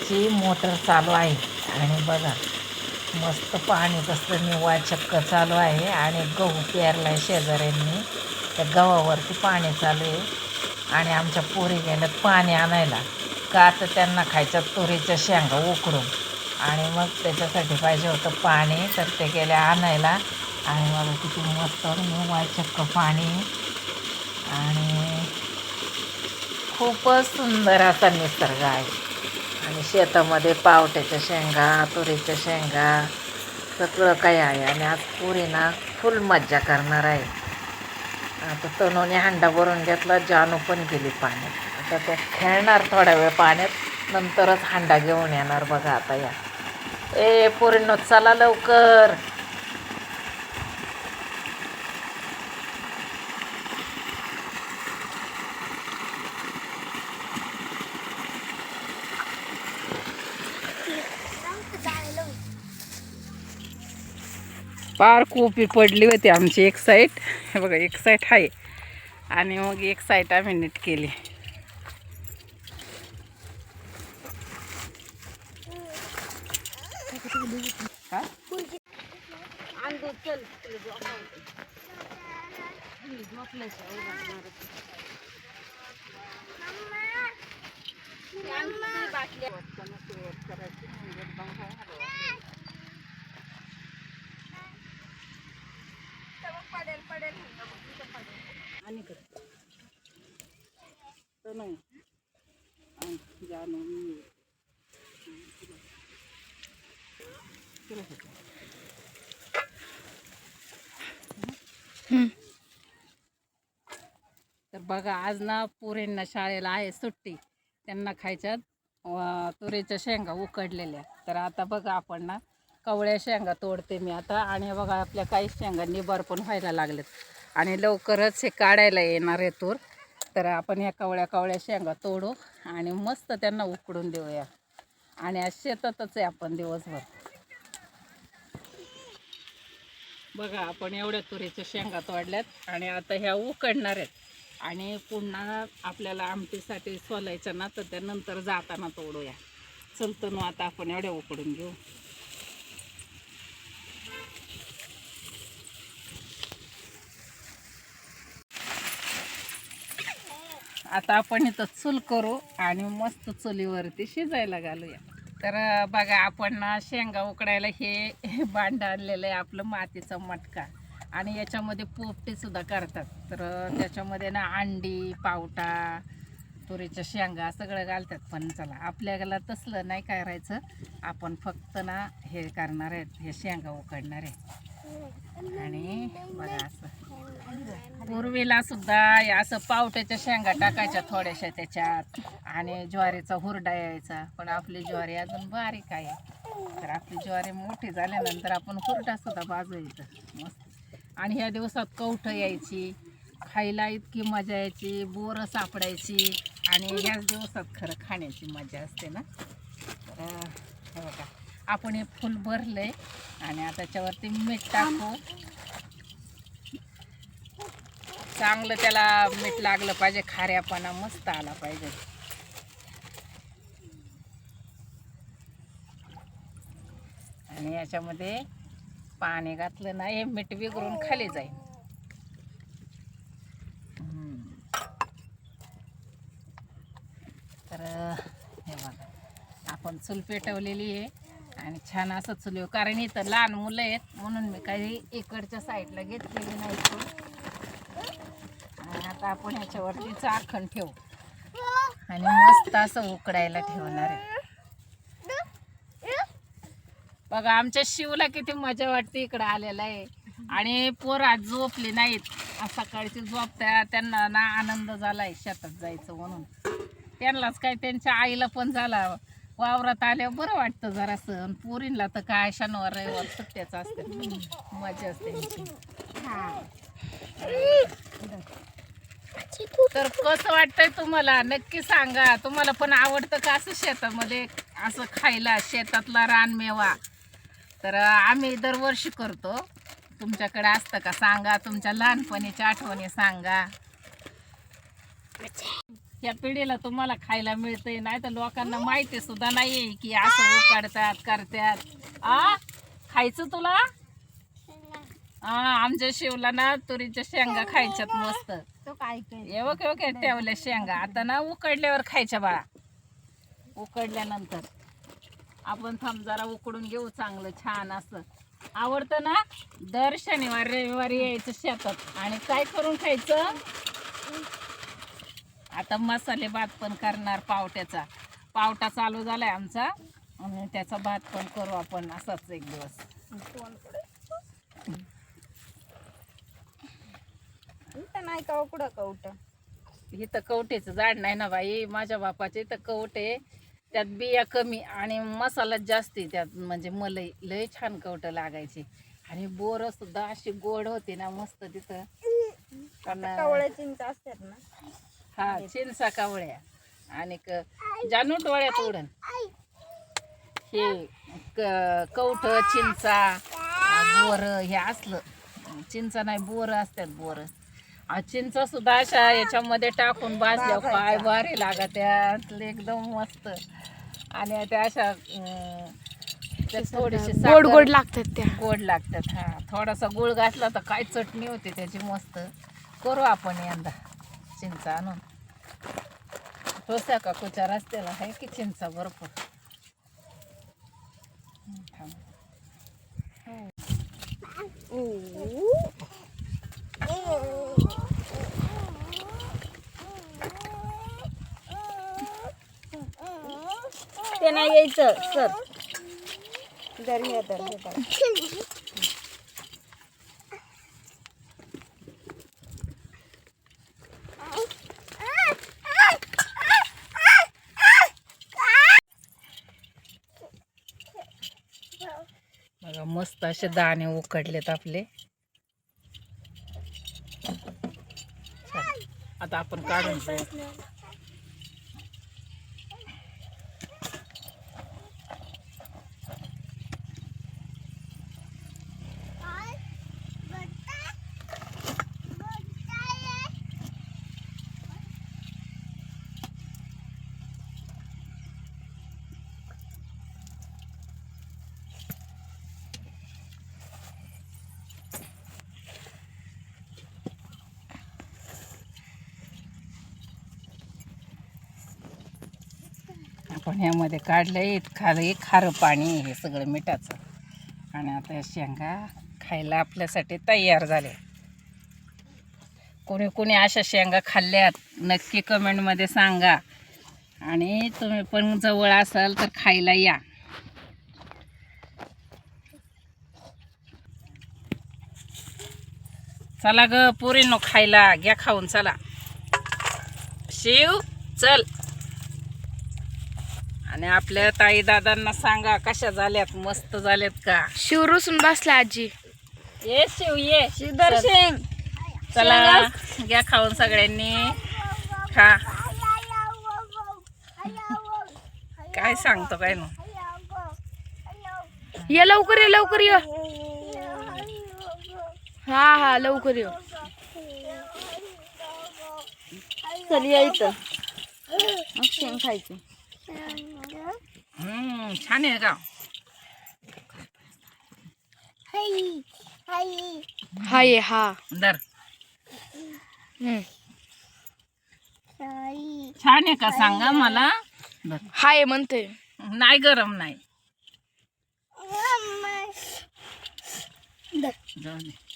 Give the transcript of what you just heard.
शेताची मोटर चालू आहे आणि बघा मस्त पाणी कसलं निव्वळ चक्क चालू आहे आणि गहू पेरला आहे शेजाऱ्यांनी. त्या गव्हावरती पाणी चालू आहे आणि आमच्या पोरी गेल्यात पाणी आणायला का तर त्यांना खायच्या तुरीच्या शेंगा उकडून आणि मग त्याच्यासाठी पाहिजे होतं पाणी, तर ते गेले आणायला. आणि बघा किती मस्त निव्वळ चक्क पाणी आणि खूपच सुंदर असा निसर्ग आहे. आणि शेतामध्ये पावट्याच्या शेंगा, तुरीच्या शेंगा सगळं काही आहे आणि आज पोरीना फुल मज्जा करणार आहे. आता तनूने हांडा भरून घेतला, जानू पण गेली पाण्यात. आता त्या खेळणार थोड्या वेळ पाण्यात, नंतरच हांडा घेऊन येणार. बघा आता या ए पोरींनो चला लवकर. पार कोपी पडली होती आमची एक साईड. हे बघा एक साईड आहे आणि मग एक साईड आम्ही नीट केली. आणि तर बघा आज ना पोरींना शाळेला आहे सुट्टी, त्यांना खायच्यात तुरीच्या शेंगा उकडलेल्या. तर आता बघा आपण ना कवळ्या शेंगा तोडते मी आता. आणि बघा आपल्या काही शेंगा निबार पण व्हायला लागलेत आणि लवकरच हे काढायला येणार आहे तूर. तर आपण ह्या कवळ्या शेंगा तोडू आणि मस्त त्यांना उकडून देऊया. आणि आज शेतातच आहे आपण दिवसभर. बघा आपण एवढ्या तुरीच्या शेंगा तोडल्यात आणि आता ह्या उकडणार आहेत आणि पुन्हा आपल्याला आमटीसाठी सोलायच्या ना, तर त्यानंतर जाताना तोडूया. चलतो ना आता आपण एवढ्या उकडून घेऊ. आता आपण इथं चूल करू आणि मस्त चुलीवरती शिजायला घालूया. तर बघा आपण ना शेंगा उकडायला हे भांडं आणलेलं आहे आपलं मातीचा मटका. आणि याच्यामध्ये पोपटीसुद्धा करतात. तर त्याच्यामध्ये ना अंडी, पावटा, तुरीच्या शेंगा सगळं घालतात. पण चला आपल्याला तसलं नाही करायचं, आपण फक्त ना हे करणार आहेत, हे शेंगा उकडणार आहे. आणि बघा असं पूर्वीला सुद्धा असं पावट्याच्या शेंगा टाकायच्या थोड्याशा त्याच्यात आणि ज्वारीचा हुरडा यायचा. पण आपली ज्वारी अजून बारीक आहे, तर आपली ज्वारी मोठी झाल्यानंतर आपण हुरडा सुद्धा भाजायचं मस्त. आणि ह्या दिवसात कवठं यायची, खायला इतकी मजा यायची, बोरं सापडायची आणि ह्याच दिवसात खरं खाण्याची मजा असते ना. तर हे बघा आपण हे फुल भरलंय आणि आता त्याच्यावरती मीठ टाकू. चांगलं त्याला मीठ लागलं पाहिजे, खाऱ्यापणा मस्त आला पाहिजे. आणि याच्यामध्ये पाणी घातलं ना हे मीठ विघरून खाली जाईल. तर हे बघा आपण चूल पेटवलेली आहे आणि छान असं चुलीवर, कारण इथं लहान मुलं आहेत म्हणून मी काही इकडच्या साईडला घेतलेली नाही चूल. आणि आता आपण ह्याच्यावरती चाखण ठेवू आणि मस्त असं उकडायला ठेवणार आहे. बघा आमच्या शिवला किती मजा वाटते इकडं आलेला आहे. आणि पोरं आज झोपली नाहीत, आज सकाळची झोपत्या, त्यांना ना आनंद झालाय शेतात जायचं म्हणून. त्यांनाच काय त्यांच्या आईला पण झाला, वावरात आल्यावर बरं वाटतं जरासं. पोरींला तर काय शनिवार रविवार सुट्ट्याच असते, मजा असते. तर कसं वाटतंय तुम्हाला नक्की सांगा. तुम्हाला पण आवडतं का असं शेतामध्ये असं खायला, शेतातला रानमेवा? तर आम्ही दरवर्षी करतो. तुमच्याकडे असतं का सांगा, तुमच्या लहानपणीच्या आठवणी सांगा. या पिढीला तुम्हाला खायला मिळतंय, नाही तर लोकांना माहिती सुद्धा नाहीये की असं उकाडतात करतात. खायचं तुला? आमच्या शिवला ना तुरीच्या शेंगा खायच्यात मस्त. तो काय एवढे ठेवल्या शेंगा आता ना उकडल्यावर खायच्या बाळा. उकडल्यानंतर आपण थांब जरा उकडून घेऊ चांगलं छान असं. आवडतं ना? दर शनिवार रविवारी यायचं शेतात आणि काय करून खायचं. आता मसाले भात पण करणार पावट्याचा. पावटा चालू झालाय आमचा आणि त्याचा भात पण करू आपण असाच एक दिवस. नाही का कुठं कवट इथं कवटेचं झाड नाही ना बाई, माझ्या बापाचे इथं कवटे, त्यात बिया कमी आणि मसाला जास्ती त्यात, म्हणजे मलई लय छान कवट लागायची. आणि बोर सुद्धा अशी गोड होती ना मस्त तिथं. कवळ्या चिंच असतात ना. हा चिंचा कावळ्या आणि जानू डोळ्यात उडन हे कवठ चिंचा बोर हे असलं. चिंचा नाही बोर असतात बोर. चिंचा सुद्धा अशा याच्यामध्ये टाकून भाजल्या काय भारी लागत्यात एकदम मस्त. आणि त्या अशा थोडीशी गोड गोड लागतात त्या. गोड लागतात. हा थोडासा गुळ घातला तर काय चटणी होती त्याची मस्त. करू आपण यंदा चिंचा आणून. ठोसा का कुच्या रस्त्याला आहे की चिंचा भरपूर. ते नाही यायचं सर. दर हे दर हे बघा. बघा मस्त असे दाणे उकडलेत आपले. आता आपण काढून घेऊ. आपण ह्यामध्ये काढलंय खाली खारं पाणी हे सगळं मिठाचं. आणि आता या शेंगा खायला आपल्यासाठी तयार झाले. कोणी कोणी अशा शेंगा खाल्ल्यात नक्की कमेंटमध्ये सांगा. आणि तुम्ही पण जवळ असाल तर खायला या. चला ग पोरींनो खायला घ्या खाऊन. चला शिव चल. आणि आपल्या ताई दादांना सांगा कशा झाल्यात, मस्त झाल्यात का. शिव रुसून बसला आजी. ये शिव ये. दर्शन चला घ्या खाऊन सगळ्यांनी. खा. काय सांगतो काय ना. ये लवकर ये लवकर ये. हा हा लवकर ये. चल यायचं मग शेंग खायची. छान आहे का. हाय हा दर छान आहे का सांगा मला. हाय म्हणते. नाही गरम नाही. जाऊ दे.